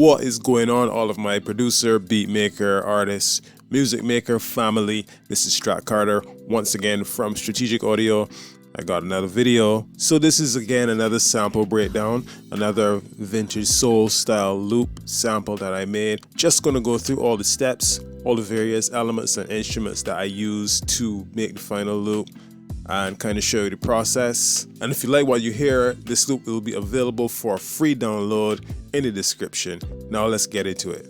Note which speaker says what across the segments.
Speaker 1: What is going on, all of my producer, beat maker, artist, music maker family? This is Strat Carter once again from Strategic Audio. I got another video. So this is again another sample breakdown, another vintage soul style loop sample that I made. Just gonna go through all the steps, all the various elements and instruments that I use to make the final loop and kind of show you the process. And if you like what you hear, this loop will be available for free download in the description. Now let's get into it.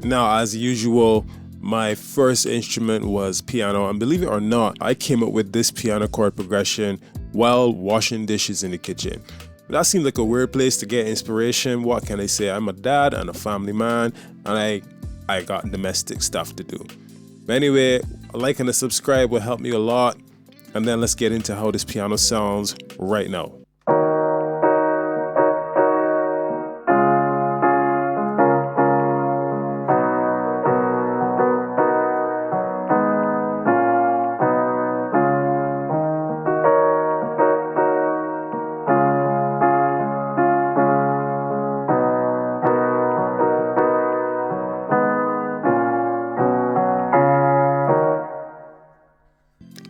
Speaker 1: Now, as usual, my first instrument was piano, and believe it or not, I came up with this piano chord progression while washing dishes in the kitchen. That seemed like a weird place to get inspiration. What can I say? I'm a dad and a family man, and I got domestic stuff to do. But anyway, a like and a subscribe will help me a lot. And then let's get into how this piano sounds right now.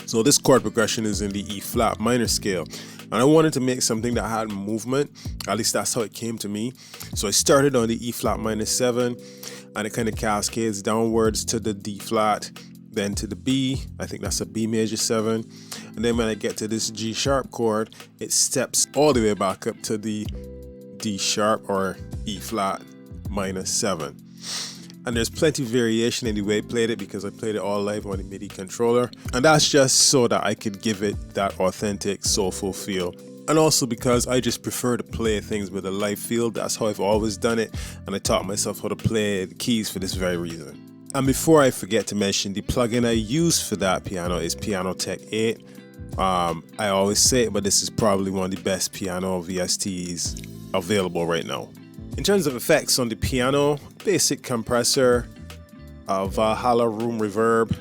Speaker 1: So this chord progression is in the E flat minor scale, and I wanted to make something that had movement. At least that's how it came to me. So I started on the E flat minor 7, and it kind of cascades downwards to the D flat, then to the B. I think that's a B major 7, and then when I get to this G sharp chord, it steps all the way back up to the D sharp or E flat minor 7. And there's plenty of variation in the way I played it because I played it all live on the MIDI controller. And that's just so that I could give it that authentic, soulful feel. And also because I just prefer to play things with a live feel. That's how I've always done it. And I taught myself how to play the keys for this very reason. And before I forget to mention, the plugin I use for that piano is Piano Tech 8. I always say it, but this is probably one of the best piano VSTs available right now. In terms of effects on the piano, basic compressor, Valhalla room reverb,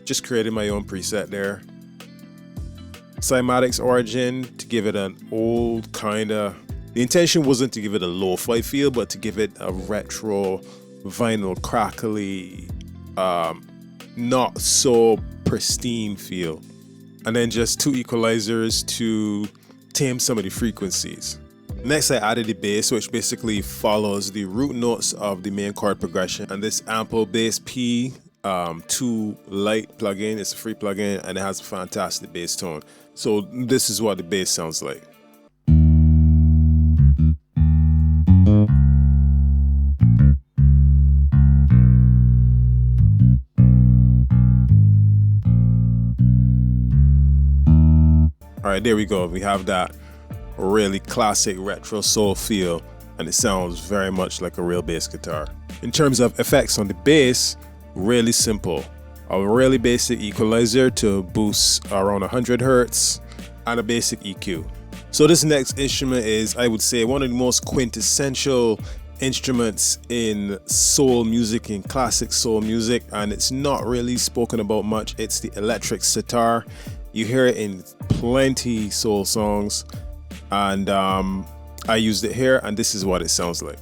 Speaker 1: just created my own preset there. Cymatics origin to give it an old kinda, the intention wasn't to give it a lo-fi feel, but to give it a retro, vinyl crackly, not so pristine feel. And then just 2 equalizers to tame some of the frequencies. Next, I added the bass, which basically follows the root notes of the main chord progression. And this Ample Bass P2 Lite plugin, it's a free plugin, and it has a fantastic bass tone. So this is what the bass sounds like. All right, there we go. We have that really classic retro soul feel, and it sounds very much like a real bass guitar. In terms of effects on the bass, really simple. A really basic equalizer to boost around 100 Hertz and a basic EQ. So this next instrument is, I would say, one of the most quintessential instruments in soul music, in classic soul music, and it's not really spoken about much. It's the electric sitar. You hear it in plenty soul songs. And I used it here, and this is what it sounds like.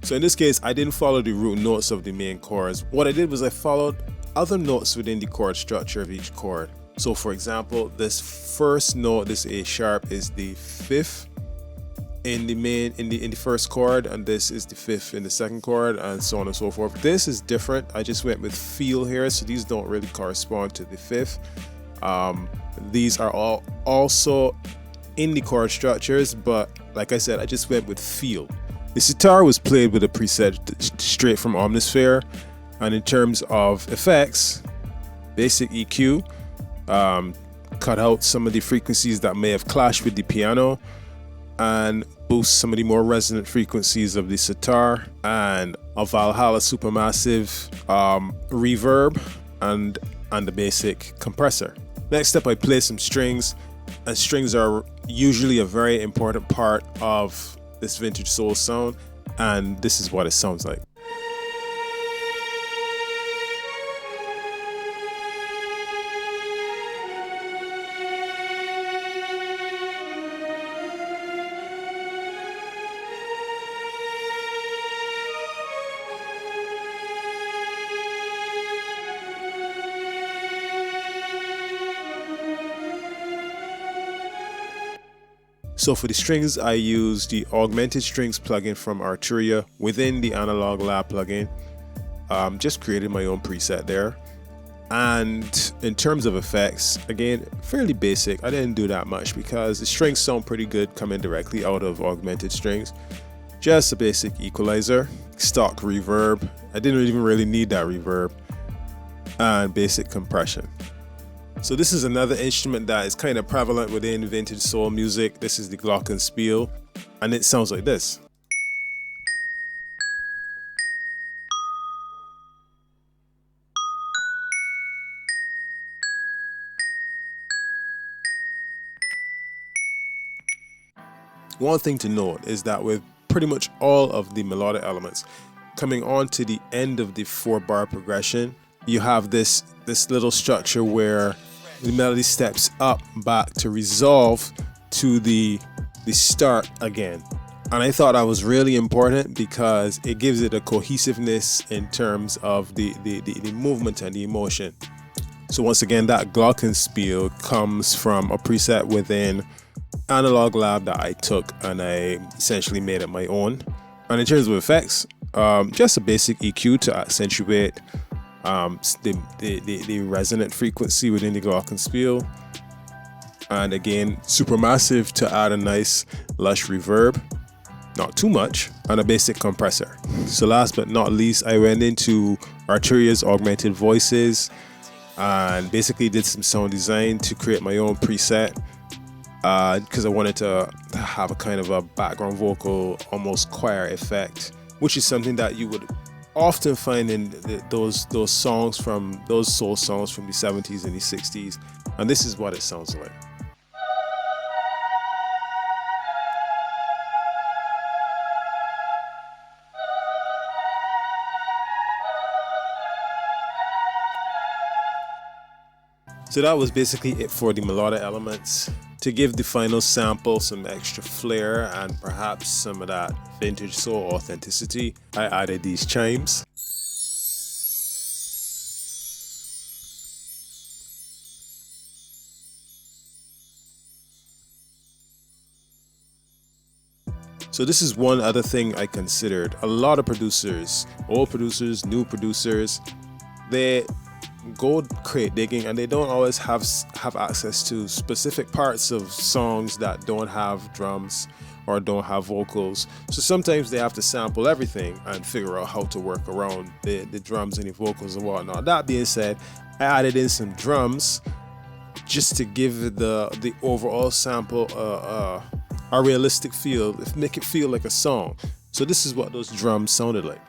Speaker 1: So in this case, I didn't follow the root notes of the main chords. What I did was I followed other notes within the chord structure of each chord. So for example, this first note, this A sharp, is the 5th in the first chord, and this is the 5th in the second chord, and so on and so forth. This is different. I just went with feel here, so these don't really correspond to the 5th. These are all also in the chord structures, but like I said, I just went with feel. The sitar was played with a preset straight from Omnisphere, and in terms of effects, basic EQ, cut out some of the frequencies that may have clashed with the piano, and boost some of the more resonant frequencies of the sitar, and a Valhalla supermassive reverb, and the basic compressor. Next up, I play some strings, and strings are usually a very important part of this vintage soul sound, and this is what it sounds like. So for the strings, I use the Augmented Strings plugin from Arturia within the Analog Lab plugin. Just created my own preset there. And in terms of effects, again, fairly basic. I didn't do that much because the strings sound pretty good coming directly out of Augmented Strings. Just a basic equalizer, stock reverb. I didn't even really need that reverb, and basic compression. So this is another instrument that is kind of prevalent within vintage soul music. This is the glockenspiel, and it sounds like this. One thing to note is that with pretty much all of the melodic elements coming on to the end of the 4-bar progression, you have this little structure where the melody steps up back to resolve to the start again. And I thought that was really important because it gives it a cohesiveness in terms of the movement and the emotion. So once again, that glockenspiel comes from a preset within Analog Lab that I took and I essentially made it my own. And in terms of effects, just a basic EQ to accentuate the resonant frequency within the glockenspiel, and again supermassive to add a nice lush reverb, not too much, and a basic compressor. So last but not least, I went into Arturia's augmented voices and basically did some sound design to create my own preset because I wanted to have a kind of a background vocal, almost choir effect, which is something that you would often find in those songs from those soul songs from the 70s and the 60s, and this is what it sounds like. So that was basically it for the melodic elements. To give the final sample some extra flair and perhaps some of that vintage soul authenticity, I added these chimes. So this is one other thing I considered. A lot of producers, old producers, new producers, they go crate digging and they don't always have access to specific parts of songs that don't have drums or don't have vocals. So sometimes they have to sample everything and figure out how to work around the drums and the vocals and whatnot. That being said, I added in some drums just to give the overall sample a realistic feel, make it feel like a song. So this is what those drums sounded like.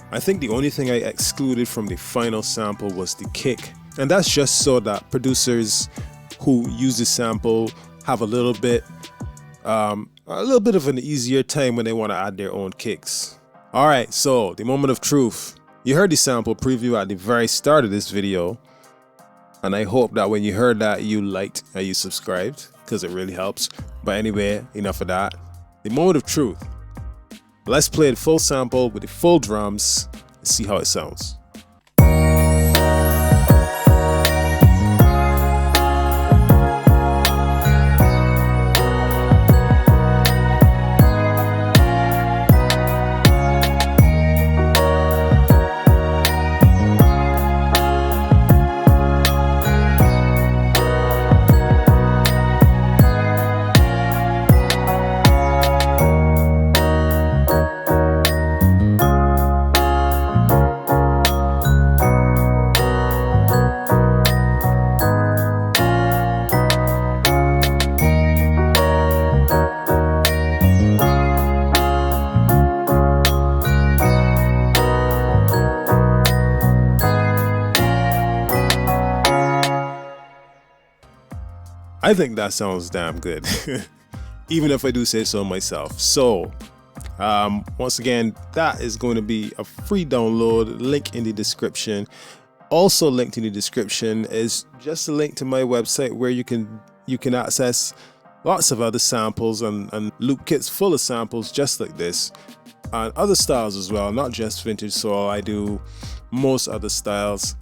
Speaker 1: I think the only thing I excluded from the final sample was the kick, and that's just so that producers who use the sample have a little bit of an easier time when they want to add their own kicks. Alright, so the moment of truth. You heard the sample preview at the very start of this video, and I hope that when you heard that you liked and you subscribed, because it really helps. But anyway, enough of that. The moment of truth. Let's play the full sample with the full drums and see how it sounds. I think that sounds damn good, even if I do say so myself. So, once again, that is going to be a free download, link in the description. Also linked in the description is just a link to my website where you can access lots of other samples and loop kits full of samples just like this, and other styles as well, not just vintage soul. I do most other styles.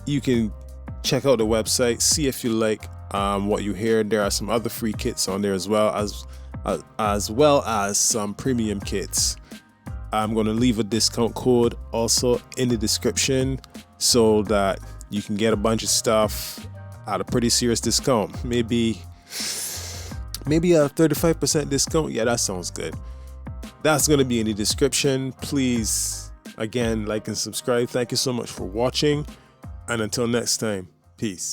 Speaker 1: You can check out the website, see if you like what you hear. There are some other free kits on there as well as some premium kits. I'm going to leave a discount code also in the description so that you can get a bunch of stuff at a pretty serious discount. Maybe a 35% discount. Yeah, that sounds good. That's going to be in the description. Please, again, like and subscribe. Thank you so much for watching. And until next time, peace.